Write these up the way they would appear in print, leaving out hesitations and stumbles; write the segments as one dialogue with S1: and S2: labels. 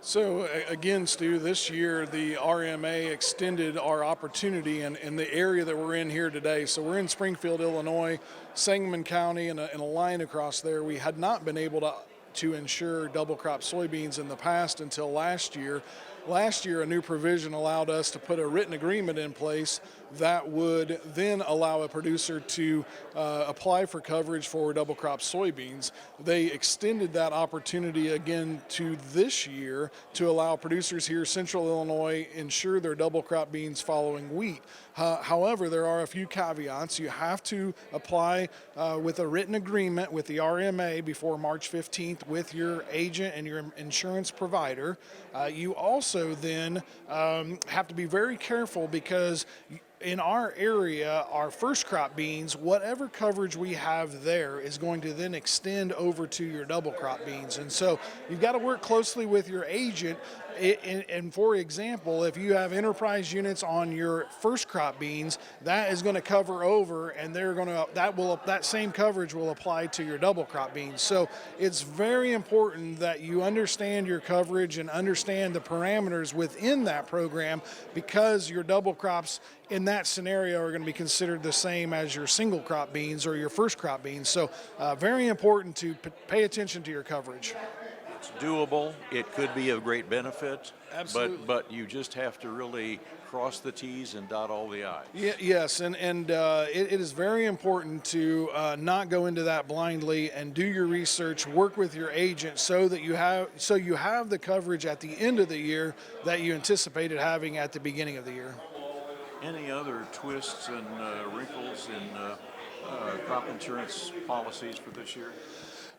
S1: So again, Stu, this year the RMA extended our opportunity in the area that we're in here today. So we're in Springfield, Illinois, Sangamon County, and a line across there. We had not been able to insure double crop soybeans in the past until last year. Last year, a new provision allowed us to put a written agreement in place that would then allow a producer to apply for coverage for double crop soybeans. They extended that opportunity again to this year to allow producers here in Central Illinois insure their double crop beans following wheat. However, there are a few caveats. You have to apply with a written agreement with the RMA before March 15th with your agent and your insurance provider. You also then have to be very careful because in our area, our first crop beans, whatever coverage we have there is going to then extend over to your double crop beans. And so you've got to work closely with your agent. And for example, if you have enterprise units on your first crop beans, that is going to cover over, and that same coverage will apply to your double crop beans. So it's very important that you understand your coverage and understand the parameters within that program, because your double crops in that scenario are going to be considered the same as your single crop beans or your first crop beans. So very important to pay attention to your coverage.
S2: It's doable. It could be of great benefit.
S1: Absolutely.
S2: But you just have to really cross the T's and dot all the I's.
S1: Yes, and it is very important to not go into that blindly and do your research, work with your agent so you have the coverage at the end of the year that you anticipated having at the beginning of the year.
S2: Any other twists and wrinkles in crop insurance policies for this year?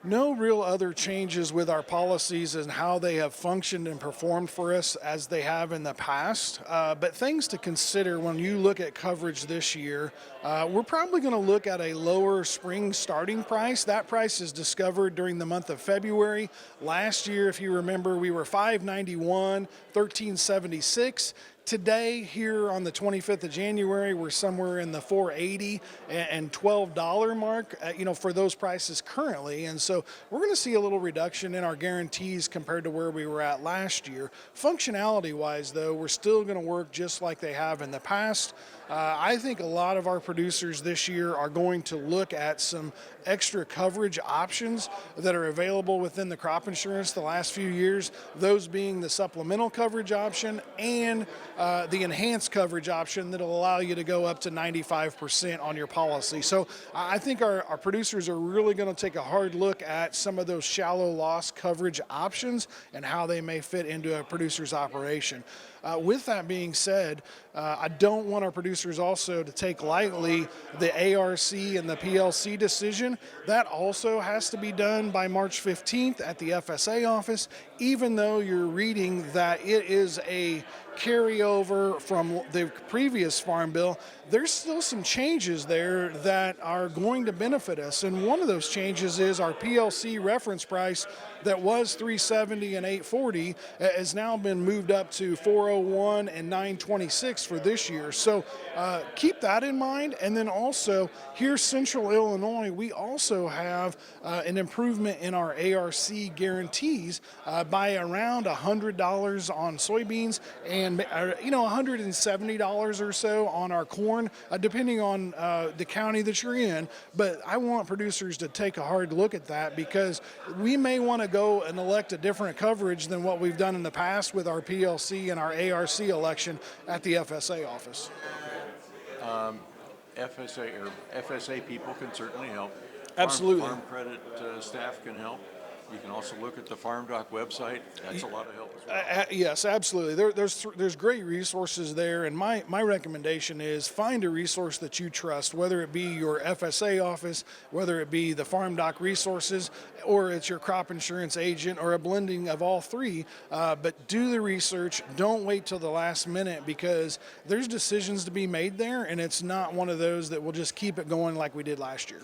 S1: No real other changes with our policies and how they have functioned and performed for us as they have in the past. But things to consider when you look at coverage this year, we're probably going to look at a lower spring starting price. That price is discovered during the month of February. Last year, if you remember, we were $591, $1376. Today, here on the 25th of January, we're somewhere in the $4.80 and $12 mark, for those prices currently. And so we're going to see a little reduction in our guarantees compared to where we were at last year. Functionality-wise, though, we're still going to work just like they have in the past. I think a lot of our producers this year are going to look at some extra coverage options that are available within the crop insurance the last few years, those being the supplemental coverage option and the enhanced coverage option that will allow you to go up to 95% on your policy. So I think our producers are really going to take a hard look at some of those shallow loss coverage options and how they may fit into a producer's operation. With that being said, I don't want our producers also to take lightly the ARC and the PLC decision. That also has to be done by March 15th at the FSA office, even though you're reading that it is a carryover from the previous farm bill. There's still some changes there that are going to benefit us, and one of those changes is our PLC reference price that was $370 and $840 has now been moved up to $401 and $926 for this year. So keep that in mind. And then also here, Central Illinois, we also have an improvement in our ARC guarantees by around $100 on soybeans and $170 or so on our corn, depending on the county that you're in. But I want producers to take a hard look at that, because we may want to go and elect a different coverage than what we've done in the past with our PLC and our ARC election at the FSA office.
S2: FSA people can certainly help.
S1: Absolutely.
S2: Farm credit staff can help. You can also look at the Farm Doc website. That's a lot of help as well.
S1: Yes, absolutely. There's great resources there, and my recommendation is find a resource that you trust, whether it be your FSA office, whether it be the Farm Doc resources, or it's your crop insurance agent, or a blending of all three. But do the research. Don't wait till the last minute, because there's decisions to be made there, and it's not one of those that will just keep it going like we did last year.